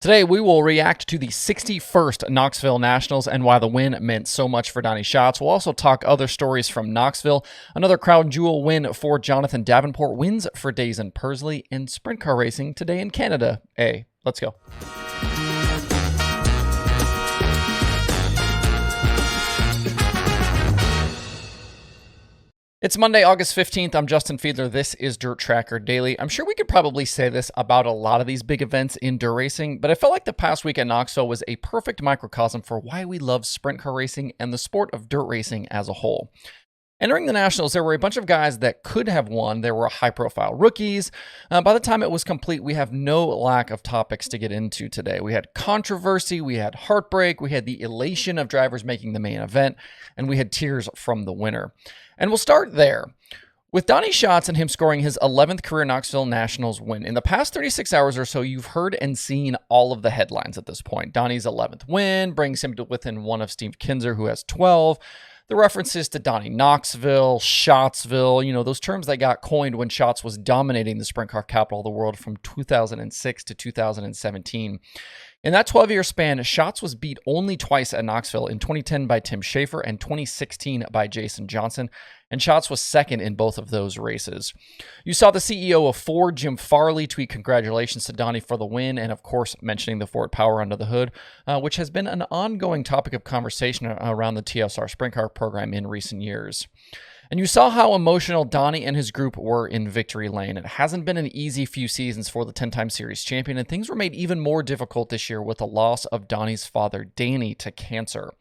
Today, we will react to the 61st Knoxville Nationals and why the win meant so much for Donny Schatz. We'll also talk other stories from Knoxville, another crown jewel win for Jonathan Davenport, wins for Daison Pursley, and sprint car racing today in Canada. Let's go. It's Monday, August 15th. I'm Justin Fiedler. This is Dirt Tracker Daily. I'm sure we could probably say this about a lot of these big events in dirt racing, but I felt like the past week at Knoxville was a perfect microcosm for why we love sprint car racing and the sport of dirt racing as a whole. Entering the Nationals, there were a bunch of guys that could have won. There were high-profile rookies. By the time it was complete, we have no lack of topics to get into today. We had controversy, we had heartbreak, we had the elation of drivers making the main event, and we had tears from the winner. And we'll start there. With Donny Schatz and him scoring his 11th career Knoxville Nationals win, in the past 36 hours or so, you've heard and seen all of the headlines at this point. Donny's 11th win brings him to within one of Steve Kinser, who has 12. The references to Donny Knoxville, Schattsville, those terms that got coined when Schatz was dominating the sprint car capital of the world from 2006 to 2017. In that 12-year span, Schatz was beat only twice at Knoxville, in 2010 by Tim Schaefer and 2016 by Jason Johnson, and Schatz was second in both of those races. You saw the CEO of Ford, Jim Farley, tweet congratulations to Donny for the win, and of course mentioning the Ford power under the hood, which has been an ongoing topic of conversation around the TSR sprint car program in recent years. And you saw how emotional Donny and his group were in victory lane. It hasn't been an easy few seasons for the 10-time series champion, and things were made even more difficult this year with the loss of Donny's father, Danny, to cancer.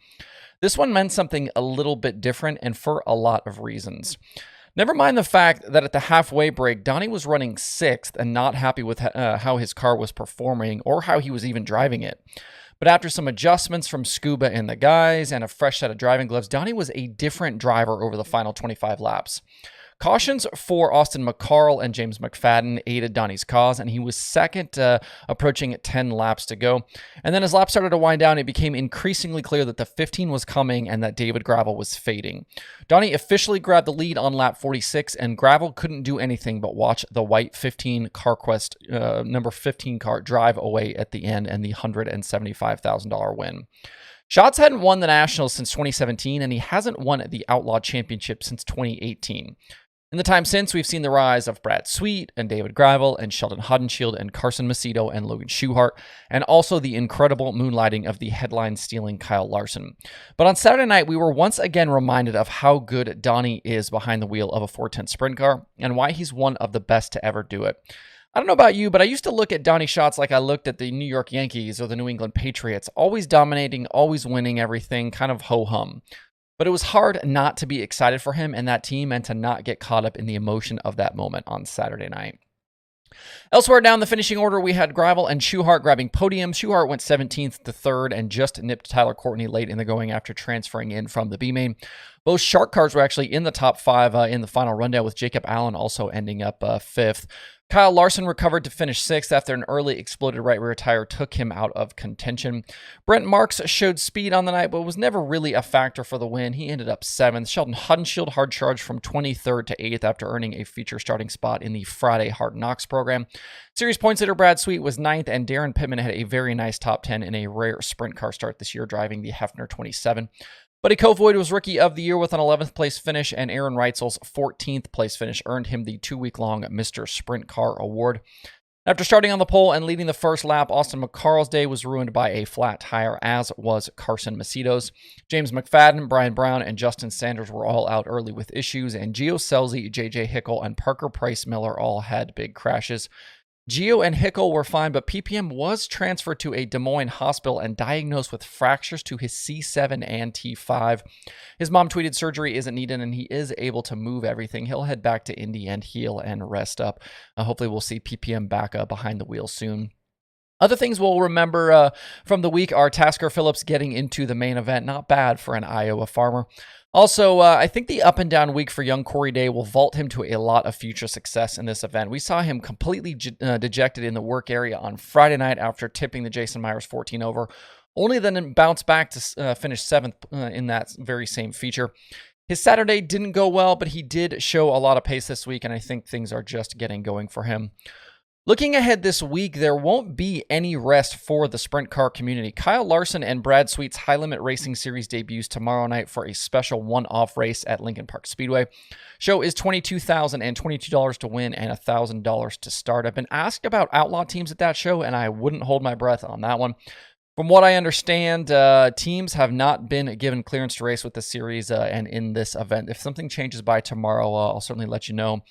This one meant something a little bit different, and for a lot of reasons. Never mind the fact that at the halfway break, Donny was running 6th and not happy with how his car was performing or how he was even driving it. But after some adjustments from Scuba and the guys and a fresh set of driving gloves, Donny was a different driver over the final 25 laps. Cautions for Austin McCarl and James McFadden aided Donny's cause, and he was second, approaching 10 laps to go. And then as laps started to wind down, it became increasingly clear that the 15 was coming and that David Gravel was fading. Donny officially grabbed the lead on lap 46, and Gravel couldn't do anything but watch the white 15 CarQuest number 15 car drive away at the end and the $175,000 win. Schatz hadn't won the Nationals since 2017, and he hasn't won the Outlaw Championship since 2018. In the time since, we've seen the rise of Brad Sweet and David Gravel and Sheldon Haudenschild and Carson Macedo and Logan Schuchart, and also the incredible moonlighting of the headline-stealing Kyle Larson. But on Saturday night, we were once again reminded of how good Donny is behind the wheel of a 410 sprint car and why he's one of the best to ever do it. I don't know about you, but I used to look at Donny Schatz like I looked at the New York Yankees or the New England Patriots, always dominating, always winning everything, kind of ho-hum. But it was hard not to be excited for him and that team and to not get caught up in the emotion of that moment on Saturday night. Elsewhere down the finishing order, we had Gravel and Schuchart grabbing podiums. Schuchart went 17th to 3rd and just nipped Tyler Courtney late in the going after transferring in from the B-Main. Both Shark cars were actually in the top 5 in the final rundown, with Jacob Allen also ending up 5th. Kyle Larson recovered to finish 6th after an early exploded right rear tire took him out of contention. Brent Marks showed speed on the night, but was never really a factor for the win. He ended up 7th. Sheldon Haudenschild hard charged from 23rd to 8th after earning a feature starting spot in the Friday Hard Knocks program. Series points leader Brad Sweet was 9th, and Darren Pittman had a very nice top 10 in a rare sprint car start this year, driving the Hefner 27. Buddy Kovoid was Rookie of the Year with an 11th place finish, and Aaron Reitzel's 14th place finish earned him the 2-week-long Mr. Sprint Car Award. After starting on the pole and leading the first lap, Austin McCarl's day was ruined by a flat tire, as was Carson Macedo's. James McFadden, Brian Brown, and Justin Sanders were all out early with issues, and Gio Scelzi, JJ Hickel, and Parker Price Miller all had big crashes. Gio and Hickel were fine, but PPM was transferred to a Des Moines hospital and diagnosed with fractures to his C7 and T5. His mom tweeted surgery isn't needed and he is able to move everything. He'll head back to Indy and heal and rest up. Hopefully we'll see PPM back behind the wheel soon. Other things we'll remember from the week are Tasker Phillips getting into the main event. Not bad for an Iowa farmer. Also, I think the up and down week for young Corey Day will vault him to a lot of future success in this event. We saw him completely dejected in the work area on Friday night after tipping the Jason Myers 14 over, only then bounce back to finish 7th in that very same feature. His Saturday didn't go well, but he did show a lot of pace this week, and I think things are just getting going for him. Looking ahead this week, there won't be any rest for the sprint car community. Kyle Larson and Brad Sweet's High Limit Racing Series debuts tomorrow night for a special one-off race at Lincoln Park Speedway. Show is $22,022 to win and $1,000 to start. I've been asked about outlaw teams at that show, and I wouldn't hold my breath on that one. From what I understand, teams have not been given clearance to race with the series and in this event. If something changes by tomorrow, I'll certainly let you know.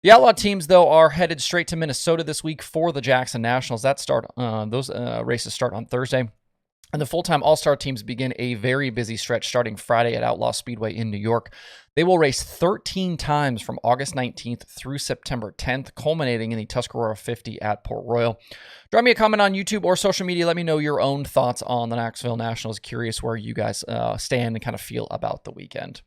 The outlaw teams, though, are headed straight to Minnesota this week for the Jackson Nationals. Those races start on Thursday. And the full-time all-star teams begin a very busy stretch starting Friday at Outlaw Speedway in New York. They will race 13 times from August 19th through September 10th, culminating in the Tuscarora 50 at Port Royal. Drop me a comment on YouTube or social media. Let me know your own thoughts on the Knoxville Nationals. Curious where you guys stand and kind of feel about the weekend.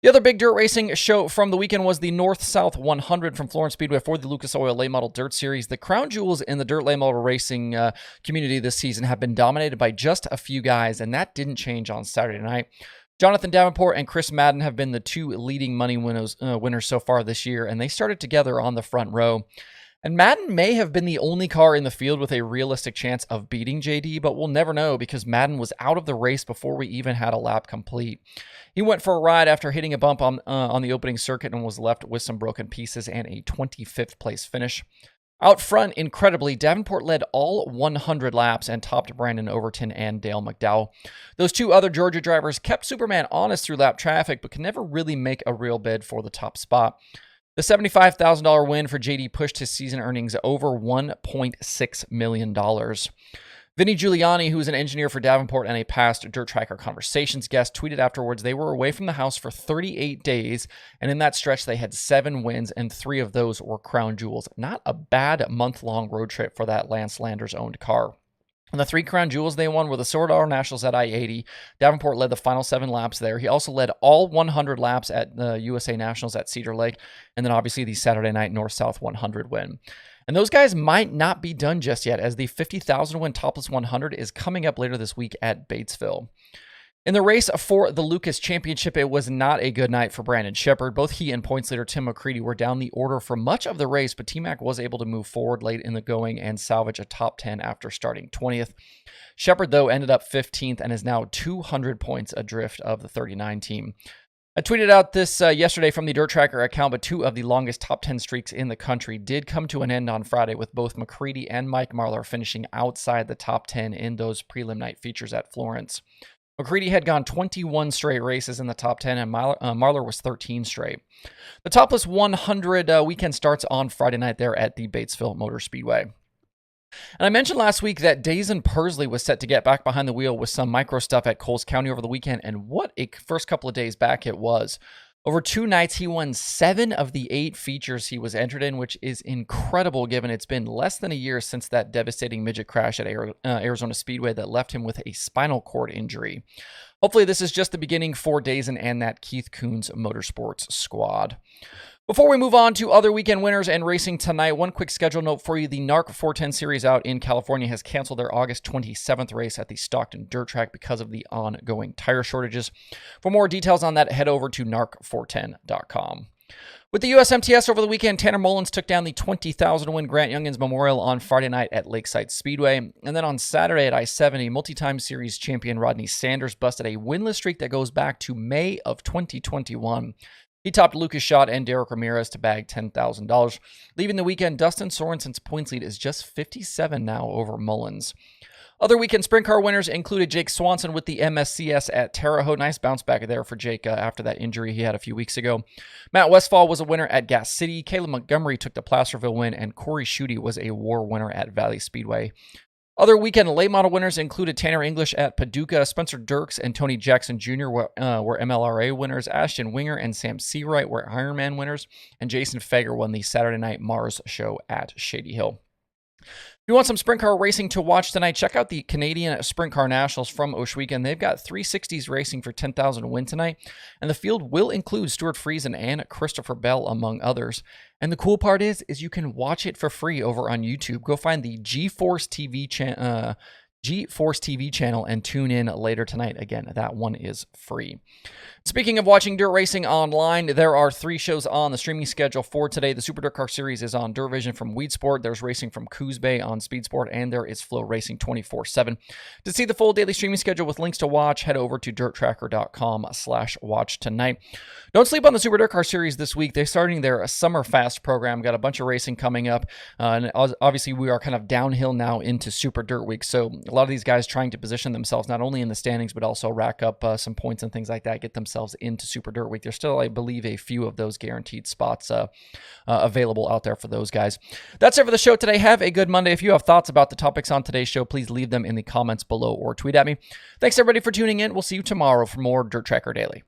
The other big dirt racing show from the weekend was the North-South 100 from Florence Speedway for the Lucas Oil Late Model Dirt Series. The crown jewels in the dirt late model racing community this season have been dominated by just a few guys, and that didn't change on Saturday night. Jonathan Davenport and Chris Madden have been the two leading money winners so far this year, and they started together on the front row. And Madden may have been the only car in the field with a realistic chance of beating JD, but we'll never know because Madden was out of the race before we even had a lap complete. He went for a ride after hitting a bump on the opening circuit and was left with some broken pieces and a 25th place finish. Out front, incredibly, Davenport led all 100 laps and topped Brandon Overton and Dale McDowell. Those two other Georgia drivers kept Superman honest through lap traffic, but could never really make a real bid for the top spot. The $75,000 win for JD pushed his season earnings over $1.6 million. Vinny Giuliani, who is an engineer for Davenport and a past Dirt Tracker Conversations guest, tweeted afterwards they were away from the house for 38 days, and in that stretch they had 7 wins, and 3 of those were crown jewels. Not a bad month-long road trip for that Lance Landers-owned car. And the 3 crown jewels they won were the Silver Dollar Nationals at I-80. Davenport led the final 7 laps there. He also led all 100 laps at the USA Nationals at Cedar Lake, and then obviously the Saturday night North-South 100 win. And those guys might not be done just yet, as the 50,000 win Topless 100 is coming up later this week at Batesville. In the race for the Lucas Championship, it was not a good night for Brandon Shepard. Both he and points leader Tim McCready were down the order for much of the race, but T-Mac was able to move forward late in the going and salvage a top 10 after starting 20th. Shepard, though, ended up 15th and is now 200 points adrift of the 39 team. I tweeted out this yesterday from the Dirt Tracker account, but 2 of the longest top 10 streaks in the country did come to an end on Friday, with both McCready and Mike Marlar finishing outside the top 10 in those prelim night features at Florence. McCready had gone 21 straight races in the top 10, and Marlar was 13 straight. The Topless 100 weekend starts on Friday night there at the Batesville Motor Speedway. And I mentioned last week that Daison Pursley was set to get back behind the wheel with some micro stuff at Coles County over the weekend, and what a first couple of days back it was. Over 2 nights, he won 7 of the 8 features he was entered in, which is incredible given it's been less than a year since that devastating midget crash at Arizona Speedway that left him with a spinal cord injury. Hopefully this is just the beginning for Daison and that Keith Coons Motorsports squad. Before we move on to other weekend winners and racing tonight, one quick schedule note for you. The NARC 410 series out in California has canceled their August 27th race at the Stockton Dirt Track because of the ongoing tire shortages. For more details on that, head over to narc410.com. With the USMTS over the weekend, Tanner Mullins took down the 20,000 win Grant Youngins Memorial on Friday night at Lakeside Speedway. And then on Saturday at I-70, multi-time series champion Rodney Sanders busted a winless streak that goes back to May of 2021. He topped Lucas Schott and Derek Ramirez to bag $10,000. Leaving the weekend, Dustin Sorensen's points lead is just 57 now over Mullins. Other weekend sprint car winners included Jake Swanson with the MSCS at Terre Haute. Nice bounce back there for Jake after that injury he had a few weeks ago. Matt Westphal was a winner at Gas City. Caleb Montgomery took the Placerville win, and Corey Schutte was a WAR winner at Valley Speedway. Other weekend late model winners included Tanner English at Paducah, Spencer Dirks and Tony Jackson Jr. were MLRA winners, Ashton Winger and Sam Seawright were Ironman winners, and Jason Fager won the Saturday Night Mars show at Shady Hill. If you want some sprint car racing to watch tonight, check out the Canadian Sprint Car Nationals from Ohsweken. They've got 360s racing for 10,000 to win tonight, and the field will include Stuart Friesen and Christopher Bell, among others. And the cool part is you can watch it for free over on YouTube. Go find the GeForce TV G-Force TV channel and tune in later tonight. Again, that one is free. Speaking of watching dirt racing online, there are 3 shows on the streaming schedule for today. The Super Dirt Car Series is on Dirt Vision from Weed Sport. There's racing from Coos Bay on Speed Sport, and there is Flow Racing 24/7. To see the full daily streaming schedule with links to watch, head over to dirttracker.com/watch tonight. Don't sleep on the Super Dirt Car Series this week. They're starting their Summer Fast program. Got a bunch of racing coming up, and obviously we are kind of downhill now into Super Dirt Week. So a lot of these guys trying to position themselves not only in the standings but also rack up some points and things like that, get themselves into Super Dirt Week. There's still, I believe, a few of those guaranteed spots available out there for those guys. That's it for the show today. Have a good Monday. If you have thoughts about the topics on today's show, please leave them in the comments below or tweet at me. Thanks everybody for tuning in. We'll see you tomorrow for more Dirt Tracker Daily.